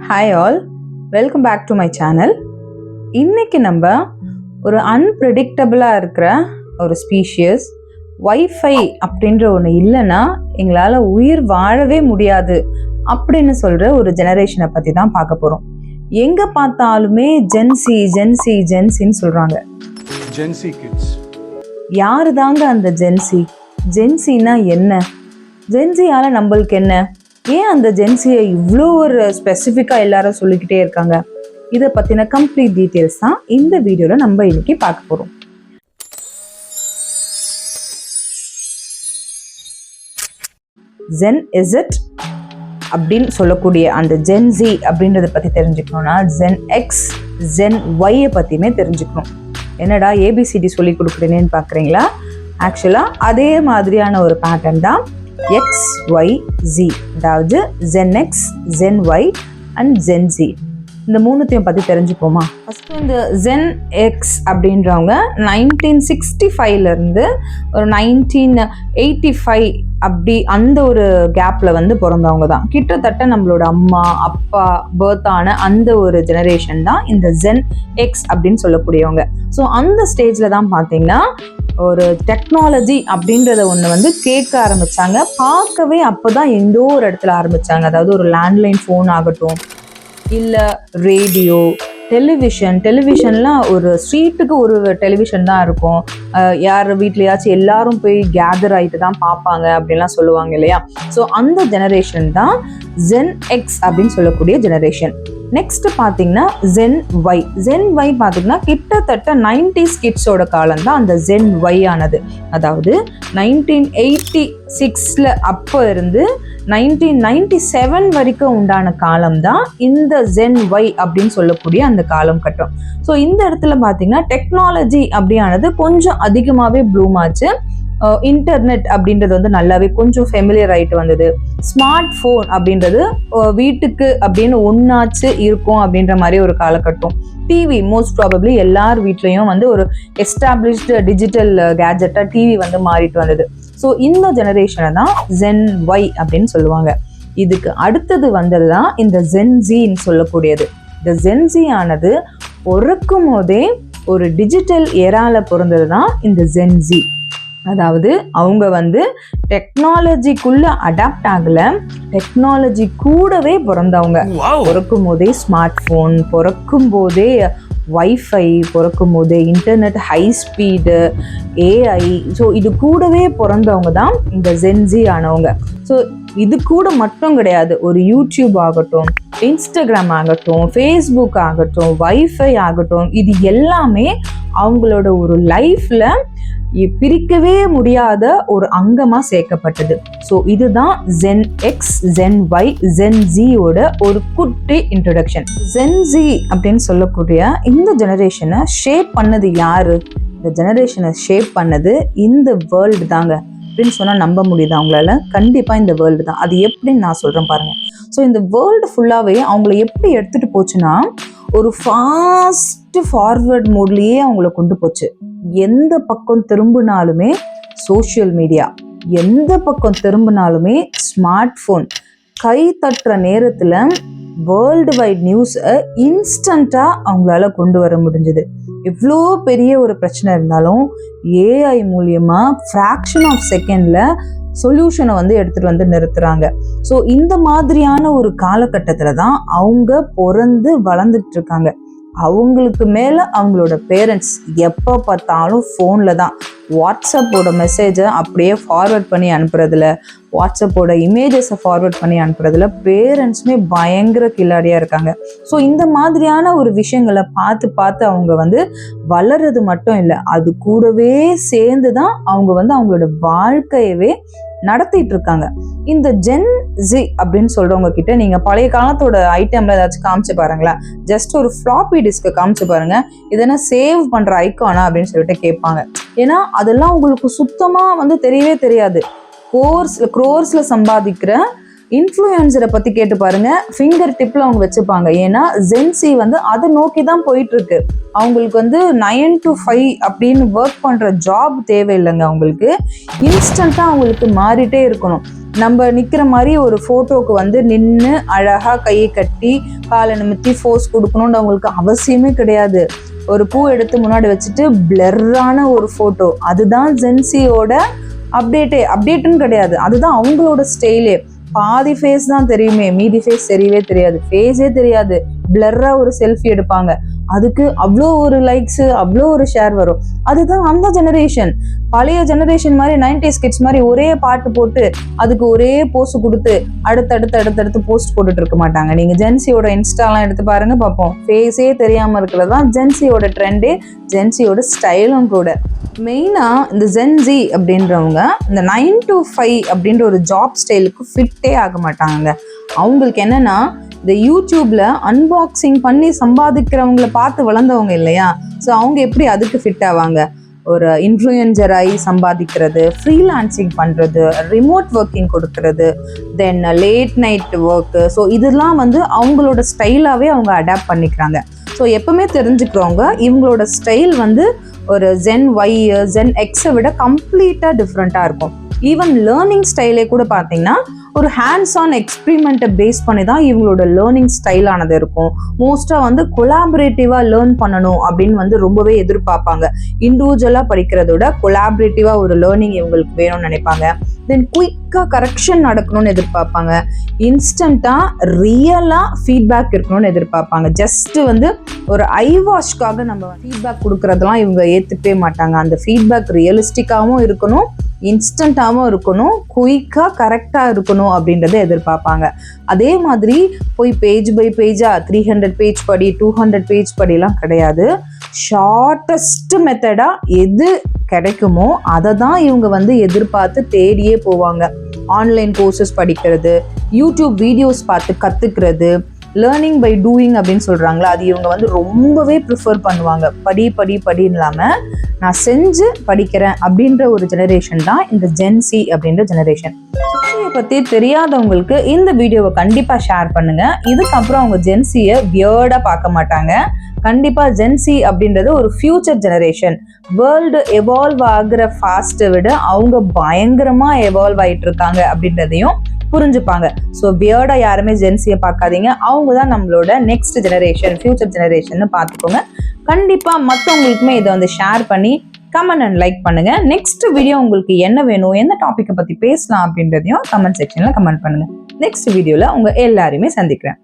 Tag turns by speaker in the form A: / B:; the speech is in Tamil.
A: Hi all, welcome back to my channel. இன்னைக்கு நம்ம ஒரு அன்பிரடிக்டபிளாக இருக்கிற ஒரு ஸ்பீஷியஸ் வைஃபை அப்படின்ற ஒன்று இல்லைன்னா எங்களால் உயிர் வாழவே முடியாது அப்படின்னு சொல்கிற ஒரு ஜெனரேஷனை பற்றி தான் பார்க்க போகிறோம். எங்கே பார்த்தாலுமே ஜென்சி ஜென்சி ஜென்சின்னு சொல்கிறாங்க.
B: ஜென்சி கிட்ஸ்
A: யாரு தாங்க அந்த ஜென்சி? ஜென்சின்னா என்ன? ஜென்சியால் நம்மளுக்கு என்ன? ஏன் அந்த ஜென்சியை இவ்வளோ ஒரு ஸ்பெசிஃபிக்காக எல்லாரும் சொல்லிக்கிட்டே இருக்காங்க? இதை பற்றின கம்ப்ளீட் டீட்டெயில்ஸ் தான் இந்த வீடியோவில் நம்ம இன்னைக்கு பார்க்க போகிறோம். ஜென் இசட் அப்படின்னு சொல்லக்கூடிய அந்த ஜென்சி அப்படின்றத பற்றி தெரிஞ்சுக்கணும்னா ஜென் எக்ஸ் ஜென் ஒய்யை பற்றியுமே தெரிஞ்சுக்கணும். என்னடா ஏபிசிடி சொல்லி கொடுக்குறேன்னு பார்க்குறீங்களா? ஆக்சுவலாக அதே மாதிரியான ஒரு பேட்டர்ன் தான் XYZ, அதாவது Gen X, Gen Y and Gen Z. இந்த மூணுத்தையும் பற்றி தெரிஞ்சுப்போமா? ஃபஸ்ட்டு இந்த Gen X அப்படின்றவங்க 1965 ஒரு 1985 அப்படி அந்த ஒரு கேப்பில் பிறந்தவங்க தான். கிட்டத்தட்ட நம்மளோட அம்மா அப்பா பர்த் ஆன அந்த ஒரு ஜெனரேஷன் தான் இந்த Gen X அப்படின்னு சொல்லக்கூடியவங்க. ஸோ அந்த ஸ்டேஜில் தான் பார்த்தீங்கன்னா ஒரு டெக்னாலஜி அப்படின்றத ஒன்று கேட்க ஆரம்பித்தாங்க. பார்க்கவே அப்போ தான் எங்கோ ஒரு இடத்துல ஆரம்பித்தாங்க. அதாவது ஒரு லேண்ட்லைன் ஃபோன் ஆகட்டும், இல்லை ரேடியோ, டெலிவிஷன்லாம் ஒரு ஸ்ட்ரீட்டுக்கு ஒரு டெலிவிஷன் தான் இருக்கும். யார் வீட்லையாச்சும் எல்லாரும் போய் கேதர் ஆகிட்டு தான் பார்ப்பாங்க அப்படின்லாம் சொல்லுவாங்க இல்லையா? ஸோ அந்த ஜெனரேஷன் தான் Gen X அப்படின்னு சொல்லக்கூடிய ஜெனரேஷன். நெக்ஸ்ட் பார்த்தீங்கன்னா Gen Y. Gen Y பார்த்தீங்கன்னா கிட்டத்தட்ட 90s கிட்ஸோட காலம் தான் அந்த Gen Y ஆனது. அதாவது 1986 அப்போ இருந்து 1997 வரைக்கும் உண்டான காலம் தான் இந்த Gen Y அப்படின்னு சொல்லக்கூடிய அந்த காலம் கட்டம். ஸோ இந்த இடத்துல பார்த்தீங்கன்னா டெக்னாலஜி அப்படியானது கொஞ்சம் அதிகமாகவே ப்ளூம் ஆச்சு. இன்டர்நெட் அப்படின்றது நல்லாவே கொஞ்சம் ஃபெமிலியர் ஆகிட்டு வந்தது. ஸ்மார்ட் ஃபோன் அப்படின்றது வீட்டுக்கு அப்படின்னு ஒன்றாச்சு இருக்கும் அப்படின்ற மாதிரி ஒரு காலகட்டம். டிவி மோஸ்ட் ப்ராபப்ளி எல்லார் வீட்லேயும் ஒரு எஸ்டாப்ளிஷ்டு டிஜிட்டல் கேஜெட்டாக டிவி மாறிட்டு வந்தது. ஸோ இந்த ஜெனரேஷனை தான் Gen Y அப்படின்னு சொல்லுவாங்க. இதுக்கு அடுத்தது வந்தது தான் இந்த Gen Zன்னு சொல்லக்கூடியது. இந்த Gen Z ஆனது பிறக்கும் போதே ஒரு டிஜிட்டல் எரால பிறந்தது தான் இந்த Gen Z. அதாவது அவங்க டெக்னாலஜிக்குள்ள அடாப்ட் ஆகல, டெக்னாலஜி கூடவே பிறந்தவங்க. பிறக்கும் போதே ஸ்மார்ட் ஃபோன், பிறக்கும் போதே வைஃபை, பிறக்கும் போதே internet, high speed, AI, so இது கூடவே பிறந்தவங்க தான் இந்த Gen Z ஆனவங்க. ஸோ இது கூட மட்டும் கிடையாது, ஒரு யூடியூப் ஆகட்டும், இன்ஸ்டாகிராம் ஆகட்டும், ஃபேஸ்புக் ஆகட்டும், வைஃபை ஆகட்டும், இது எல்லாமே அவங்களோட ஒரு லைஃப்ல பிரிக்கவே முடியாத ஒரு அங்கமா சேர்க்கப்பட்டது. ஸோ இதுதான் Gen X, Gen Y, Gen Z ஓட ஒரு குட்டி இன்ட்ரோடக்ஷன். Gen Z அப்படின்னு சொல்லக்கூடிய இந்த ஜெனரேஷனை ஷேப் பண்ணது யாரு? இந்த ஜெனரேஷனை ஷேப் பண்ணது இந்த வேர்ல்டு தாங்க அப்படின்னு சொன்னால் நம்ப முடியுது அவங்களால? கண்டிப்பாக இந்த வேர்ல்டு தான். அது எப்படின்னு நான் சொல்கிறேன் பாருங்க. ஸோ இந்த வேர்ல்டு ஃபுல்லாகவே அவங்கள எப்படி எடுத்துகிட்டு போச்சுன்னா ஒரு ஃபாஸ்ட் ஃபார்வர்ட் மோட்லேயே அவங்கள கொண்டு போச்சு. எந்த பக்கம் திரும்பினாலுமே சோஷியல் மீடியா, எந்த பக்கம் திரும்பினாலுமே ஸ்மார்ட் ஃபோன், கை தட்டுற நேரத்தில் வேர்ல்டு வைட் நியூஸை இன்ஸ்டண்ட்டாக அவங்களால கொண்டு வர முடிஞ்சது. எவ்வளோ பெரிய ஒரு பிரச்சனை இருந்தாலும் AI மூலியமா ஃப்ராக்ஷன் ஆஃப் செகண்டில் சொல்யூஷனை எடுத்துகிட்டு நிறுத்துறாங்க. ஸோ இந்த மாதிரியான ஒரு காலகட்டத்தில் தான் அவங்க பிறந்து வளர்ந்துட்டு இருக்காங்க. அவங்களுக்கு மேலே அவங்களோட பேரண்ட்ஸ் எப்போ பார்த்தாலும் ஃபோனில் தான். வாட்ஸ்அப்போட மெசேஜை அப்படியே ஃபார்வர்ட் பண்ணி அனுப்புறதுல, வாட்ஸ்அப்போட இமேஜஸை ஃபார்வர்ட் பண்ணி அனுப்புறதுல பேரண்ட்ஸுமே பயங்கர கில்லாடியாக இருக்காங்க. ஸோ இந்த மாதிரியான ஒரு விஷயங்களை பார்த்து பார்த்து அவங்க வளர்றது மட்டும் இல்லை, அது கூடவே சேர்ந்து தான் அவங்க அவங்களோட வாழ்க்கையவே நடத்திட்டு இருக்காங்க. இந்த Gen Z அப்படின்னு சொல்றவங்க கிட்ட நீங்க பழைய காலத்தோட ஐட்டம்ல ஏதாச்சும் காமிச்சு பாருங்களேன். ஜஸ்ட் ஒரு ஃப்ளாப்பி டிஸ்கை காமிச்சு பாருங்க, இதெல்லாம் சேவ் பண்ற ஐக்கானா அப்படின்னு சொல்லிட்டு கேட்பாங்க. ஏன்னா அதெல்லாம் உங்களுக்கு சுத்தமா தெரியவே தெரியாது. க்ரோர்ஸ்ல சம்பாதிக்கிற இன்ஃப்ளூயன்சரை பற்றி கேட்டு பாருங்க, ஃபிங்கர் டிப்பில் அவங்க வச்சுப்பாங்க. ஏன்னா ஜென்சி வந்து அதை நோக்கி தான் போயிட்டு இருக்கு. அவங்களுக்கு வந்து 9 to 5 அப்படின்னு ஒர்க் பண்ணுற ஜாப் தேவையில்லைங்க. அவங்களுக்கு இன்ஸ்டண்ட்டாக அவங்களுக்கு மாறிட்டே இருக்கணும். நம்ம நிற்கிற மாதிரி ஒரு ஃபோட்டோவுக்கு வந்து நின்று அழகாக கையை கட்டி காலை நிமித்தி ஃபோர்ஸ் கொடுக்கணும்னு அவங்களுக்கு அவசியமே கிடையாது. ஒரு பூ எடுத்து முன்னாடி வச்சுட்டு பிளர்ரான ஒரு ஃபோட்டோ, அதுதான் ஜென்சியோட அப்டேட்டுன்னு கிடையாது. அதுதான் அவங்களோட ஸ்டைலே. பாதி ஃபேஸ் தான் தெரியுமே, மீதி ஃபேஸ் தெரியவே தெரியாது, ஃபேஸே தெரியாது. பிளர்ரா ஒரு செல்ஃபி எடுப்பாங்க, அதுக்கு அவ்வளோ ஒரு லைக்ஸு, அவ்வளோ ஒரு ஷேர் வரும். அதுதான் அந்த ஜெனரேஷன். பழைய ஜெனரேஷன் மாதிரி 90s கிட்ஸ் மாதிரி ஒரே பாட்டு போட்டு அதுக்கு ஒரே போஸ்ட் கொடுத்து அடுத்தடுத்து போஸ்ட் போட்டுட்டு இருக்க மாட்டாங்க. நீங்க ஜென்சியோட இன்ஸ்டாலாம் எடுத்து பாருங்க பார்ப்போம். ஃபேஸே தெரியாம இருக்கிறது தான் ஜென்சியோட ட்ரெண்டே, ஜென்சியோட ஸ்டைலும் கூட. மெயினாக இந்த ஜென்சி அப்படின்றவங்க இந்த 9 to 5 அப்படின்ற ஒரு ஜாப் ஸ்டைலுக்கு ஃபிட்டே ஆக மாட்டாங்க. அவங்களுக்கு என்னன்னா, இந்த யூடியூப்ல அன்பாக்சிங் பண்ணி சம்பாதிக்கிறவங்கள பார்த்து வளர்ந்தவங்க இல்லையா, ஸோ அவங்க எப்படி அதுக்கு ஃபிட் ஆவாங்க? ஒரு இன்ஃப்ளூயன்சராகி சம்பாதிக்கிறது, ஃப்ரீலான்சிங் பண்ணுறது, ரிமோட் ஒர்க்கிங் கொடுக்கறது, தென் லேட் நைட் ஒர்க்கு, ஸோ இதெல்லாம் வந்து அவங்களோட ஸ்டைலாகவே அவங்க அடாப்ட் பண்ணிக்கிறாங்க. ஸோ எப்பவுமே தெரிஞ்சுக்கிறவங்க இவங்களோட ஸ்டைல் வந்து ஒரு ஜென் ஒய், ஜென் எக்ஸை விட கம்ப்ளீட்டாக டிஃப்ரெண்ட்டாக இருக்கும். ஈவன் லேர்னிங் ஸ்டைலே கூட பார்த்தீங்கன்னா ஒரு ஹேண்ட்ஸ் ஆன் எக்ஸ்பிரிமெண்ட்டை பேஸ் பண்ணி தான் இவங்களோட லேர்னிங் ஸ்டைலானது இருக்கும். மோஸ்ட்டாக வந்து கொலாபரேட்டிவாக லேர்ன் பண்ணணும் அப்படின்னு வந்து ரொம்பவே எதிர்பார்ப்பாங்க. இண்டிவிஜுவலாக படிக்கிறத விட கொலாபரேட்டிவாக ஒரு லேர்னிங் இவங்களுக்கு வேணும்னு நினைப்பாங்க. தென் குயிக்காக கரெக்ஷன் நடக்கணும்னு எதிர்பார்ப்பாங்க. இன்ஸ்டண்ட்டாக ரியலாக ஃபீட்பேக் இருக்கணும்னு எதிர்பார்ப்பாங்க. ஜஸ்ட்டு வந்து ஒரு ஐ வாஷ்க்காக நம்ம ஃபீட்பேக் கொடுக்குறதெல்லாம் இவங்க ஏற்றுக்கவே மாட்டாங்க. அந்த ஃபீட்பேக் ரியலிஸ்டிக்காகவும் இருக்கணும், இன்ஸ்டண்ட்டாகவும் இருக்கணும், குயிக்காக கரெக்டாக இருக்கணும் அப்படின்றத எதிர்பார்ப்பாங்க. அதே மாதிரி போய் பேஜ் பை பேஜாக 300 பேஜ் படி, 200 பேஜ் படிலாம் கிடையாது. ஷார்ட்டஸ்ட் மெத்தடாக எது கிடைக்குமோ அதை தான் இவங்க வந்து எதிர்பார்த்து தேடியே போவாங்க. ஆன்லைன் கோர்சஸ் படிக்கிறது, யூடியூப் வீடியோஸ் பார்த்து கற்றுக்கிறது, லேர்னிங் பை டூயிங் அப்படின்னு சொல்கிறாங்களா, அது இவங்க வந்து ரொம்பவே ப்ரிஃபர் பண்ணுவாங்க. படின்னு இல்லாமல் நான் செஞ்சு படிக்கிறேன் அப்படின்ற ஒரு ஜெனரேஷன் தான் இந்த ஜென்சி அப்படின்ற ஜெனரேஷன். ஜென்சியை பற்றி தெரியாதவங்களுக்கு இந்த வீடியோவை கண்டிப்பாக ஷேர் பண்ணுங்கள். இதுக்கப்புறம் அவங்க ஜென்சியை வியர்டாக பார்க்க மாட்டாங்க. கண்டிப்பாக ஜென்சி அப்படின்றது ஒரு ஃபியூச்சர் ஜெனரேஷன். வேர்ல்டு எவால்வ் ஆகிற ஃபாஸ்ட்டை விட அவங்க பயங்கரமாக எவால்வ் ஆகிட்டு இருக்காங்க அப்படின்றதையும் புரிஞ்சுப்பாங்க. ஸோ வியர்டாக யாருமே ஜென்சியை பார்க்காதீங்க. அவங்க தான் நம்மளோட நெக்ஸ்ட் ஜெனரேஷன், ஃபியூச்சர் ஜெனரேஷன் பார்த்துக்கோங்க. கண்டிப்பாக மற்றவங்களுக்குமே இதை வந்து ஷேர் பண்ணி கமெண்ட் அண்ட் லைக் பண்ணுங்க. நெக்ஸ்ட் வீடியோ உங்களுக்கு என்ன வேணும், எந்த டாப்பிக்கை பற்றி பேசலாம் அப்படின்றதையும் கமெண்ட் செக்ஷனில் கமெண்ட் பண்ணுங்க. நெக்ஸ்ட் வீடியோவில் உங்கள் எல்லாரையுமே சந்திக்கிறேன்.